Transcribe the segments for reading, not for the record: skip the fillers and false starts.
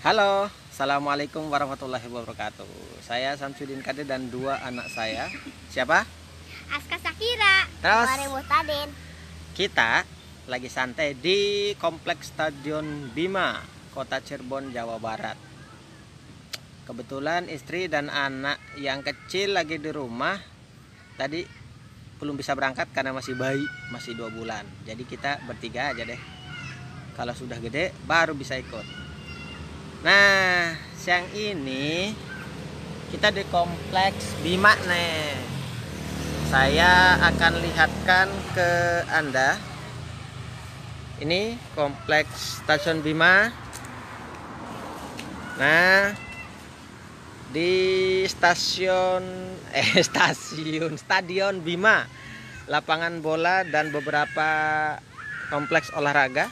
Halo, assalamualaikum warahmatullahi wabarakatuh. Saya Samsudin Kadir dan dua anak saya. Siapa? Aska Sakira. Terus Tadin. kita lagi santai di Kompleks Stadion Bima, Kota Cirebon, Jawa Barat. Kebetulan istri dan anak yang kecil lagi di rumah. Tadi belum bisa berangkat karena masih bayi, masih 2 bulan. Jadi kita bertiga aja deh. Kalau sudah gede baru bisa ikut. Nah, siang ini kita di Kompleks Bima nih. Saya akan lihatkan ke Anda. Ini Kompleks Stasiun Bima. Nah, di Stadion Bima, lapangan bola dan beberapa kompleks olahraga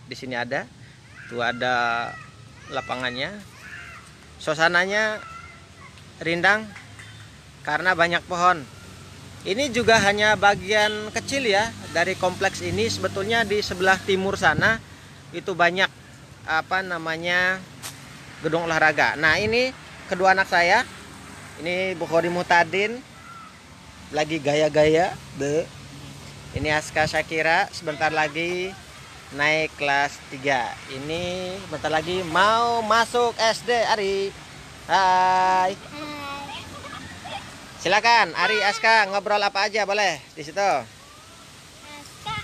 di sini ada. Tuh ada lapangannya. Suasananya rindang karena banyak pohon. Ini juga hanya bagian kecil ya dari kompleks ini. Sebetulnya di sebelah timur sana itu banyak gedung olahraga. Nah, ini kedua anak saya. Ini Bukhari Muhtadin lagi gaya-gaya. Ini Aska Sakira sebentar lagi naik kelas 3. Ini bentar lagi mau masuk SD. Ari. Hai. Silakan Ari, Aska, ngobrol apa aja boleh di situ. Aska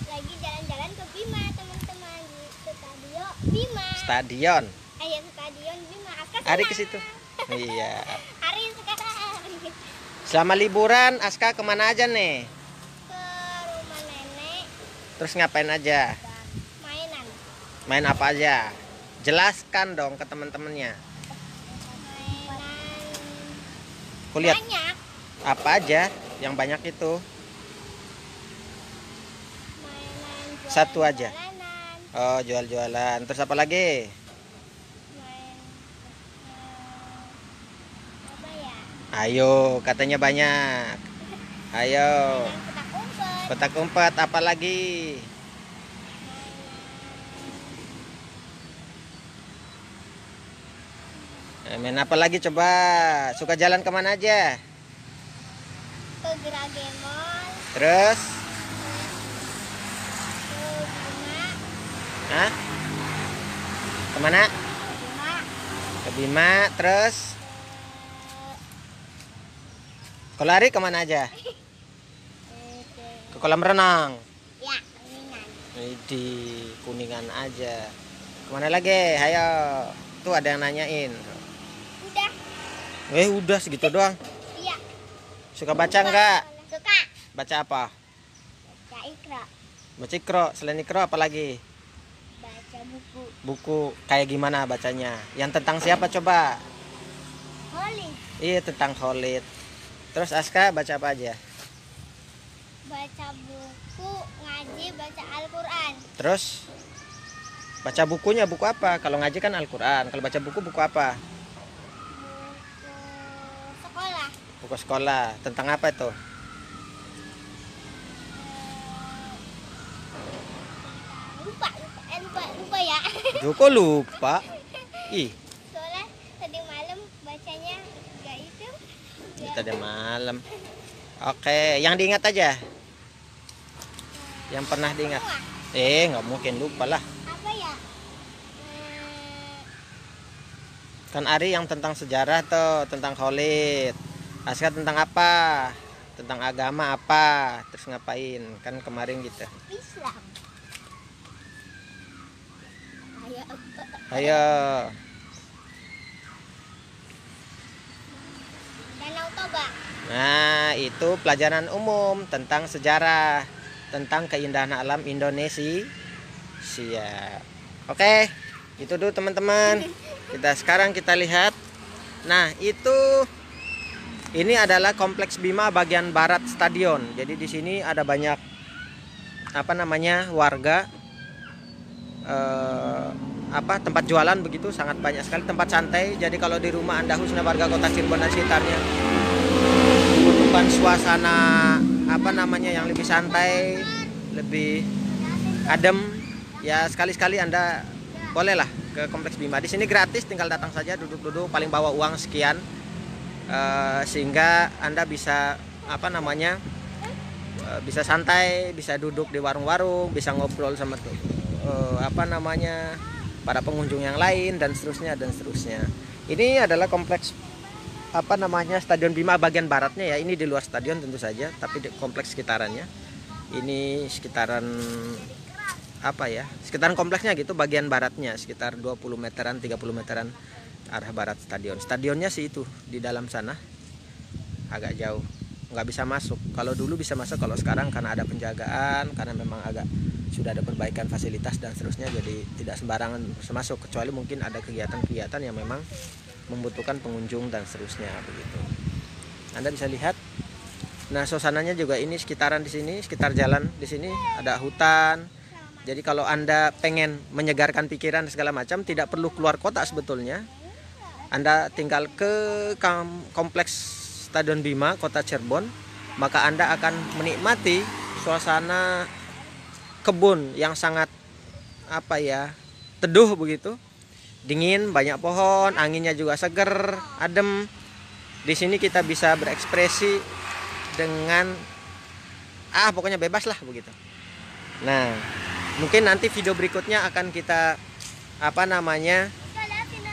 lagi jalan-jalan ke Bima, teman-teman, di Stadion Bima. Stadion. Ayo Stadion Bima. Aska Ari ke situ. Iya. Ari sekarang Selama liburan Aska kemana aja nih? ke rumah nenek. Terus ngapain aja? Mainan. Main apa aja? Jelaskan dong ke teman-temannya. Mainan Kulihat banyak. apa aja yang banyak itu? Mainan Satu aja. jualan-jualanan. Oh, jual-jualan. Terus apa lagi? Main apa ya? Ayo, katanya banyak. Ayo. Mainan petak umpet. Petak umpet, apa lagi? Main apa lagi coba? Suka jalan kemana aja? Ke Gragemon, Terus? ke Bima, Hah? Kemana? Bima, Ke Bima, terus? Kalau lari kemana aja? Ke kolam renang. ya Kuningan. Di Kuningan aja. Kemana lagi? Ayo. Tuh ada yang nanyain. Udah. Udah segitu doang. Iya. Suka baca nggak? Suka. Baca apa? Baca Iqra. Baca Iqra. Selain Iqra apa lagi? Baca buku. Buku kayak gimana bacanya? Yang tentang siapa coba? Holy. Iya, tentang Khalid. Terus Aska baca apa aja? Baca buku, ngaji, baca Al-Quran. Terus baca bukunya buku apa? Kalau ngaji kan Al-Quran. Kalau baca buku apa? Buku sekolah. Buku sekolah. Tentang apa itu? Lupa ya. Kok lupa? Ih, Soalnya tadi malam bacanya gak itu. kita ada malam. Oke, yang diingat aja. Yang pernah diingat. Nggak mungkin lupa lah. Apa ya? Kan Ari yang tentang sejarah tuh, tentang Khalid. Aska tentang apa? Tentang agama apa? Terus ngapain? Kan kemarin gitu. Islam. Ayo. Danau Toba. Nah, itu pelajaran umum tentang sejarah, tentang keindahan alam Indonesia. Siap. Oke, itu dulu teman-teman. Sekarang kita lihat. Nah, ini adalah Kompleks Bima bagian barat stadion. Jadi di sini ada banyak warga, tempat jualan begitu, sangat banyak sekali tempat santai. Jadi kalau di rumah Anda khususnya warga Kota Cirebon dan sekitarnya membutuhkan suasana yang lebih santai, lebih adem, ya sekali-sekali Anda bolehlah ke Kompleks Bima. Di sini gratis, tinggal datang saja, duduk-duduk, paling bawa uang sekian. Sehingga Anda bisa bisa santai, bisa duduk di warung-warung, bisa ngobrol sama para pengunjung yang lain dan seterusnya dan seterusnya. Ini adalah kompleks Stadion Bima bagian baratnya ya. Ini di luar stadion tentu saja, tapi di kompleks sekitarannya. Ini sekitaran sekitaran kompleksnya gitu, bagian baratnya sekitar 20 meteran, 30 meteran arah barat stadion. Stadionnya sih itu di dalam sana, agak jauh, nggak bisa masuk. Kalau dulu bisa masuk, kalau sekarang karena ada penjagaan, karena memang sudah ada perbaikan fasilitas dan seterusnya, jadi tidak sembarangan bisa masuk, kecuali mungkin ada kegiatan-kegiatan yang memang membutuhkan pengunjung dan seterusnya begitu. Anda bisa lihat. Nah, suasananya juga ini sekitaran di sini, sekitar jalan di sini ada hutan. Jadi kalau Anda pengen menyegarkan pikiran segala macam, tidak perlu keluar kota sebetulnya. Anda tinggal ke kompleks Stadion Bima, Kota Cirebon, maka Anda akan menikmati suasana kebun yang sangat teduh begitu. Dingin, banyak pohon, anginnya juga seger, adem. Di sini kita bisa berekspresi dengan pokoknya bebas lah begitu. Nah, mungkin nanti video berikutnya akan kita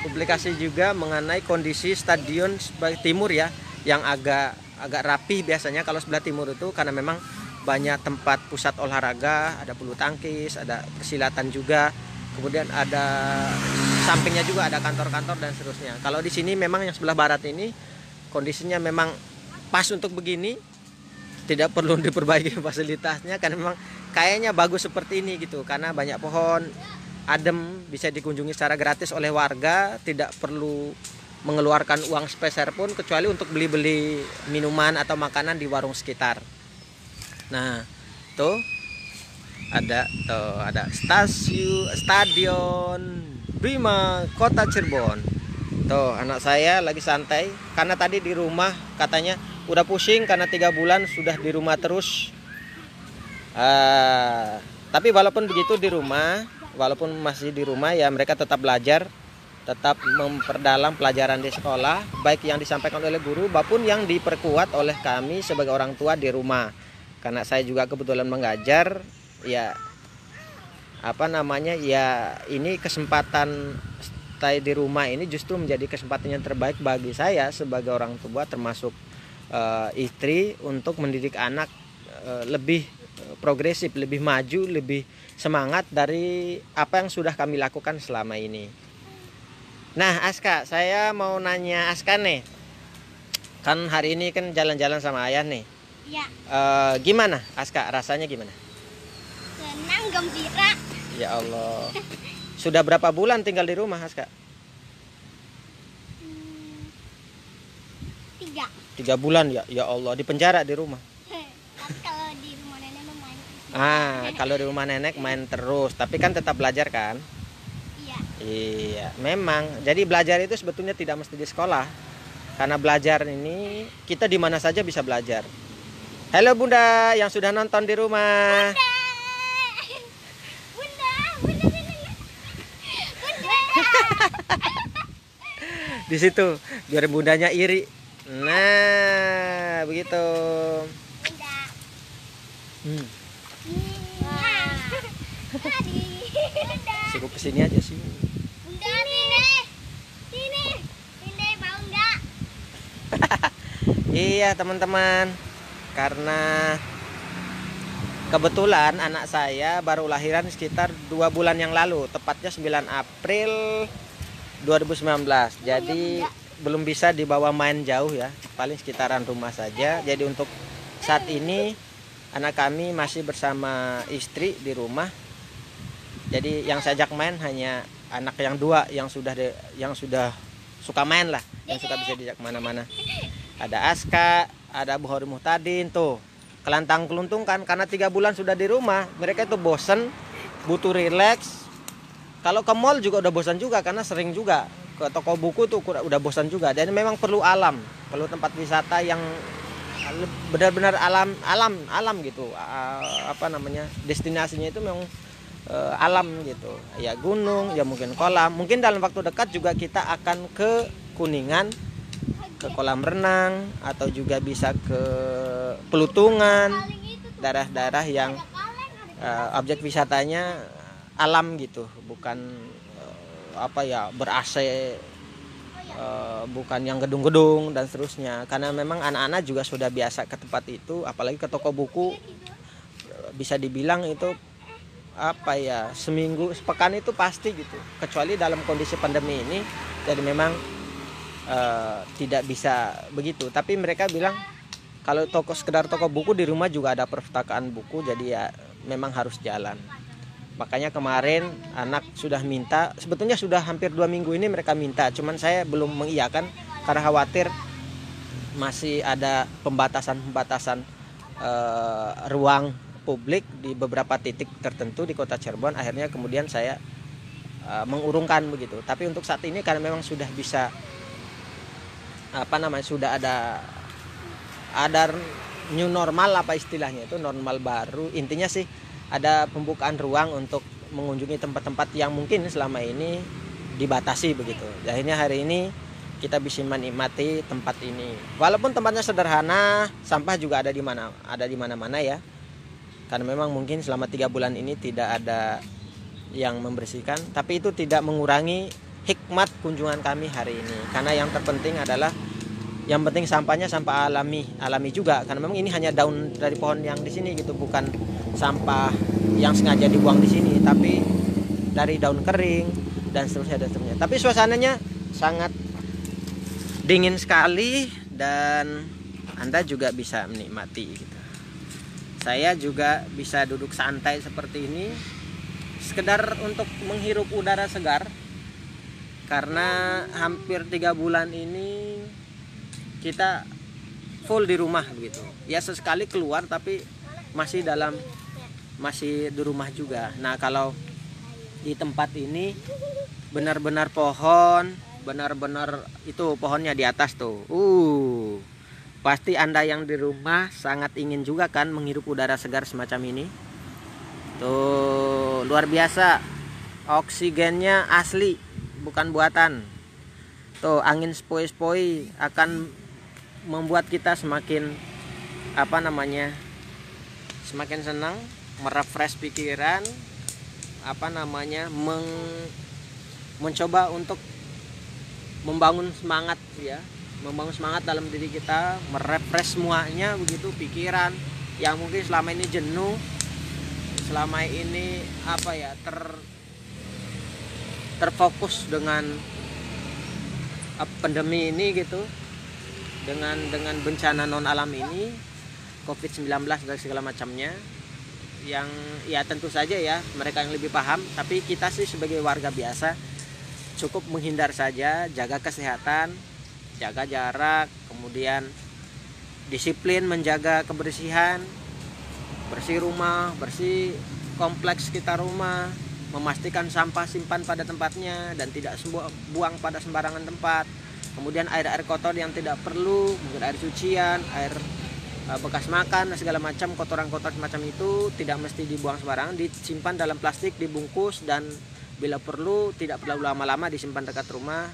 publikasi juga mengenai kondisi stadion sebelah timur ya, yang agak rapi biasanya kalau sebelah timur itu, karena memang banyak tempat pusat olahraga, ada bulu tangkis, ada kesilatan juga, kemudian ada sampingnya juga ada kantor-kantor dan seterusnya. Kalau di sini memang yang sebelah barat ini kondisinya memang pas untuk begini, tidak perlu diperbaiki fasilitasnya, karena memang kayaknya bagus seperti ini gitu, karena banyak pohon, adem, bisa dikunjungi secara gratis oleh warga, tidak perlu mengeluarkan uang sepeser pun kecuali untuk beli-beli minuman atau makanan di warung sekitar. Nah, tuh ada Stadion Bima Kota Cirebon. Tuh anak saya lagi santai karena tadi di rumah katanya udah pusing karena 3 bulan sudah di rumah terus. Tapi walaupun begitu walaupun masih di rumah ya, mereka tetap belajar, tetap memperdalam pelajaran di sekolah, baik yang disampaikan oleh guru maupun yang diperkuat oleh kami sebagai orang tua di rumah. Karena saya juga kebetulan mengajar, ya ini kesempatan stay di rumah ini justru menjadi kesempatan yang terbaik bagi saya sebagai orang tua, termasuk istri, untuk mendidik anak lebih progresif, lebih maju, lebih semangat dari apa yang sudah kami lakukan selama ini. Nah, Aska, saya mau nanya Aska nih, kan hari ini kan jalan-jalan sama ayah nih. Iya. Gimana Aska, rasanya gimana? Senang, gembira. Ya Allah. Sudah berapa bulan tinggal di rumah Aska? 3 bulan ya. Ya Allah, di penjara di rumah. Kalau di rumah nenek main. Kalau di rumah nenek main terus, tapi kan tetap belajar kan? Iya. Iya, memang. Jadi belajar itu sebetulnya tidak mesti di sekolah. Karena belajar ini kita di mana saja bisa belajar. Halo Bunda yang sudah nonton di rumah. Bunda. Di situ biar bundanya iri. Nah, begitu. Bunda. Cukup kesini aja sih. Bunda, sini mau enggak? Iya teman-teman, karena kebetulan anak saya baru lahiran sekitar 2 bulan yang lalu, tepatnya 9 April 2019. Jadi belum bisa dibawa main jauh ya, paling sekitaran rumah saja. Jadi untuk saat ini anak kami masih bersama istri di rumah. Jadi yang saya ajak main hanya anak yang 2 yang sudah suka main lah, yang suka bisa diajak kemana-mana. Ada Aska, ada Bu Hori Muhtadin tuh kelantang keluntung kan, karena 3 bulan sudah di rumah, mereka itu bosen, butuh rileks. Kalau ke mall juga udah bosan juga, karena sering juga ke toko buku tuh udah bosan juga. Dan memang perlu alam, perlu tempat wisata yang benar-benar alam gitu. Destinasinya itu memang alam gitu ya, gunung ya, mungkin kolam, mungkin dalam waktu dekat juga kita akan ke Kuningan, ke kolam renang, atau juga bisa ke Pelutungan, daerah-daerah yang objek wisatanya alam gitu, bukan ber-AC, bukan yang gedung-gedung dan seterusnya. Karena memang anak-anak juga sudah biasa ke tempat itu, apalagi ke toko buku, bisa dibilang itu seminggu sepekan itu pasti gitu, kecuali dalam kondisi pandemi ini. Jadi memang tidak bisa begitu, tapi mereka bilang kalau sekedar toko buku, di rumah juga ada perpustakaan buku, jadi ya memang harus jalan. Makanya kemarin anak sudah minta, sebetulnya sudah hampir 2 minggu ini mereka minta, cuman saya belum mengiyakan karena khawatir masih ada pembatasan ruang publik di beberapa titik tertentu di Kota Cirebon. Akhirnya kemudian saya mengurungkan begitu. Tapi untuk saat ini karena memang sudah bisa sudah ada new normal, istilahnya itu normal baru. Intinya sih ada pembukaan ruang untuk mengunjungi tempat-tempat yang mungkin selama ini dibatasi begitu. Akhirnya hari ini kita bisa menikmati tempat ini. Walaupun tempatnya sederhana, sampah juga ada di mana-mana ya. Karena memang mungkin selama 3 bulan ini tidak ada yang membersihkan, tapi itu tidak mengurangi hikmat kunjungan kami hari ini. Karena yang terpenting adalah sampahnya sampah alami juga, karena memang ini hanya daun dari pohon yang di sini gitu, bukan sampah yang sengaja dibuang di sini, tapi dari daun kering dan seterusnya. Tapi suasananya sangat dingin sekali dan Anda juga bisa menikmati gitu. Saya juga bisa duduk santai seperti ini sekedar untuk menghirup udara segar, karena hampir 3 bulan ini kita full di rumah begitu. Ya sesekali keluar tapi masih di rumah juga. Nah, kalau di tempat ini benar-benar itu pohonnya di atas tuh. Pasti Anda yang di rumah sangat ingin juga kan menghirup udara segar semacam ini. Tuh, luar biasa. Oksigennya asli, bukan buatan. Tuh, angin sepoi-sepoi akan membuat kita semakin semakin senang, merefresh pikiran, mencoba untuk membangun semangat ya, membangun semangat dalam diri kita, merefresh semuanya begitu, pikiran yang mungkin selama ini jenuh, selama ini terfokus dengan pandemi ini gitu, dengan bencana non alam ini, COVID-19 dan segala macamnya, yang ya tentu saja ya mereka yang lebih paham, tapi kita sih sebagai warga biasa cukup menghindar saja, jaga kesehatan, jaga jarak, kemudian disiplin menjaga kebersihan, bersih rumah, bersih kompleks sekitar rumah, memastikan sampah simpan pada tempatnya dan tidak buang pada sembarangan tempat. Kemudian air kotor yang tidak perlu, mungkin air cucian, air bekas makan, segala macam kotoran-kotoran semacam itu tidak mesti dibuang sembarangan, disimpan dalam plastik, dibungkus, dan bila perlu tidak perlu lama-lama disimpan dekat rumah.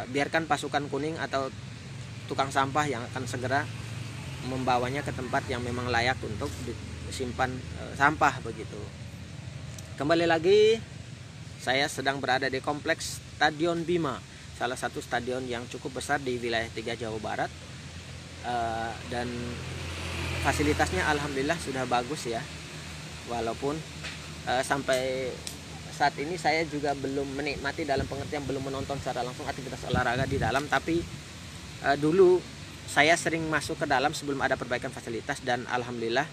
Biarkan pasukan kuning atau tukang sampah yang akan segera membawanya ke tempat yang memang layak untuk disimpan sampah begitu. Kembali lagi, saya sedang berada di kompleks Stadion Bima, salah satu stadion yang cukup besar di wilayah 3 Jawa Barat, dan fasilitasnya alhamdulillah sudah bagus ya, walaupun sampai saat ini saya juga belum menikmati, dalam pengertian belum menonton secara langsung aktivitas olahraga di dalam, tapi dulu saya sering masuk ke dalam sebelum ada perbaikan fasilitas, dan alhamdulillah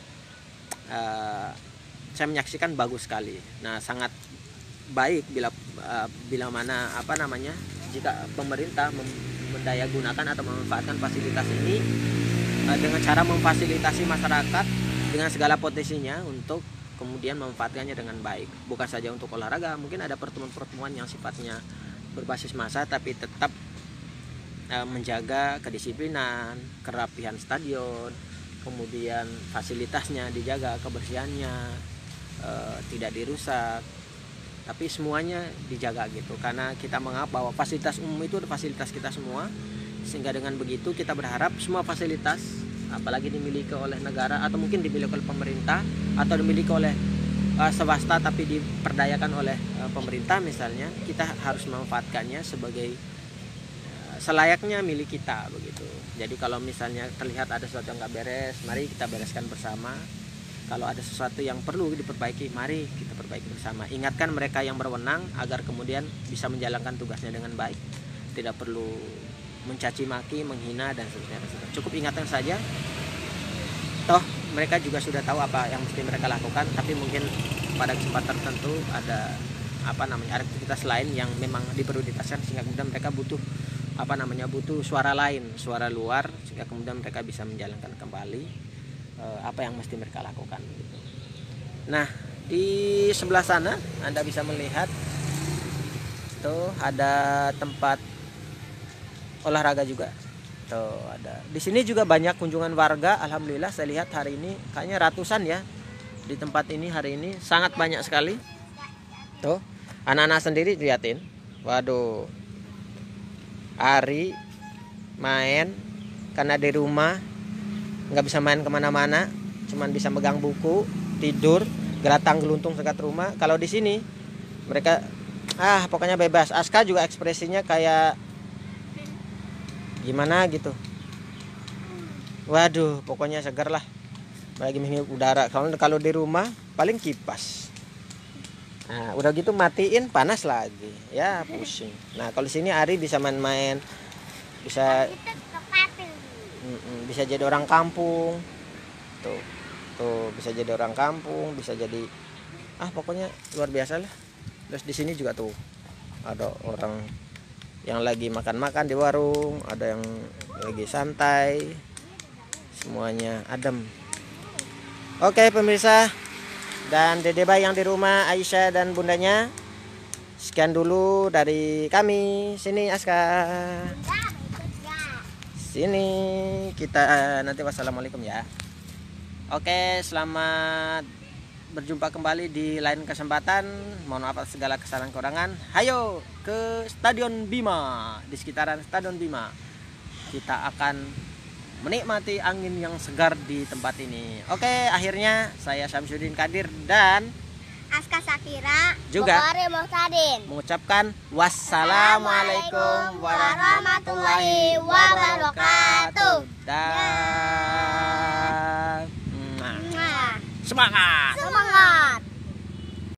saya menyaksikan bagus sekali. Nah, sangat baik bila mana jika pemerintah mendayagunakan atau memanfaatkan fasilitas ini dengan cara memfasilitasi masyarakat dengan segala potensinya untuk kemudian memanfaatkannya dengan baik. Bukan saja untuk olahraga, mungkin ada pertemuan-pertemuan yang sifatnya berbasis massa tapi tetap menjaga kedisiplinan, kerapihan stadion, kemudian fasilitasnya dijaga, kebersihannya, tidak dirusak, tapi semuanya dijaga gitu, karena kita menganggap bahwa fasilitas umum itu adalah fasilitas kita semua, sehingga dengan begitu kita berharap semua fasilitas, apalagi dimiliki oleh negara atau mungkin dimiliki oleh pemerintah atau dimiliki oleh swasta tapi diperdayakan oleh pemerintah misalnya, kita harus memanfaatkannya sebagai selayaknya milik kita begitu. Jadi kalau misalnya terlihat ada sesuatu yang nggak beres, mari kita bereskan bersama. Kalau ada sesuatu yang perlu diperbaiki, mari kita perbaiki bersama. Ingatkan mereka yang berwenang agar kemudian bisa menjalankan tugasnya dengan baik. Tidak perlu mencaci maki, menghina dan seterusnya. Cukup ingatkan saja. Toh mereka juga sudah tahu apa yang mesti mereka lakukan, tapi mungkin pada kesempatan tertentu ada aktivitas lain yang memang diprioritaskan, sehingga kemudian mereka butuh butuh suara lain, suara luar, sehingga kemudian mereka bisa menjalankan kembali apa yang mesti mereka lakukan gitu. Nah, di sebelah sana Anda bisa melihat tuh ada tempat olahraga juga. Tuh ada. Di sini juga banyak kunjungan warga. Alhamdulillah saya lihat hari ini kayaknya ratusan ya di tempat ini hari ini, sangat banyak sekali. Tuh, anak-anak sendiri liatin. Waduh. Ari main karena di rumah nggak bisa main kemana-mana, cuman bisa megang buku, tidur, gelatang geluntung sekat rumah. Kalau di sini mereka pokoknya bebas. Aska juga ekspresinya kayak gimana gitu. Waduh, pokoknya segar lah. Lagi menghirup udara. Kalau di rumah paling kipas. Nah, udah gitu matiin panas lagi. Ya, pusing. Nah, kalau di sini Ari bisa main-main. Bisa jadi orang kampung. Tuh bisa jadi orang kampung, bisa jadi pokoknya luar biasa lah. Terus di sini juga tuh ada orang yang lagi makan-makan di warung, ada yang lagi santai, semuanya adem. Oke pemirsa dan Dede Bayi yang di rumah, Aisyah dan bundanya, sekian dulu dari kami. Sini Aska, sini kita nanti. Wassalamualaikum ya. Oke, selamat berjumpa kembali di lain kesempatan. Mohon maaf atas segala kesalahan kekurangan. Hayo ke Stadion Bima, di sekitaran Stadion Bima. Kita akan menikmati angin yang segar di tempat ini. Oke, akhirnya saya Syamsuddin Kadir dan Aska Sakira juga Bukhari Muhtadin mengucapkan wassalamualaikum warahmatullahi wabarakatuh. Dan semangat.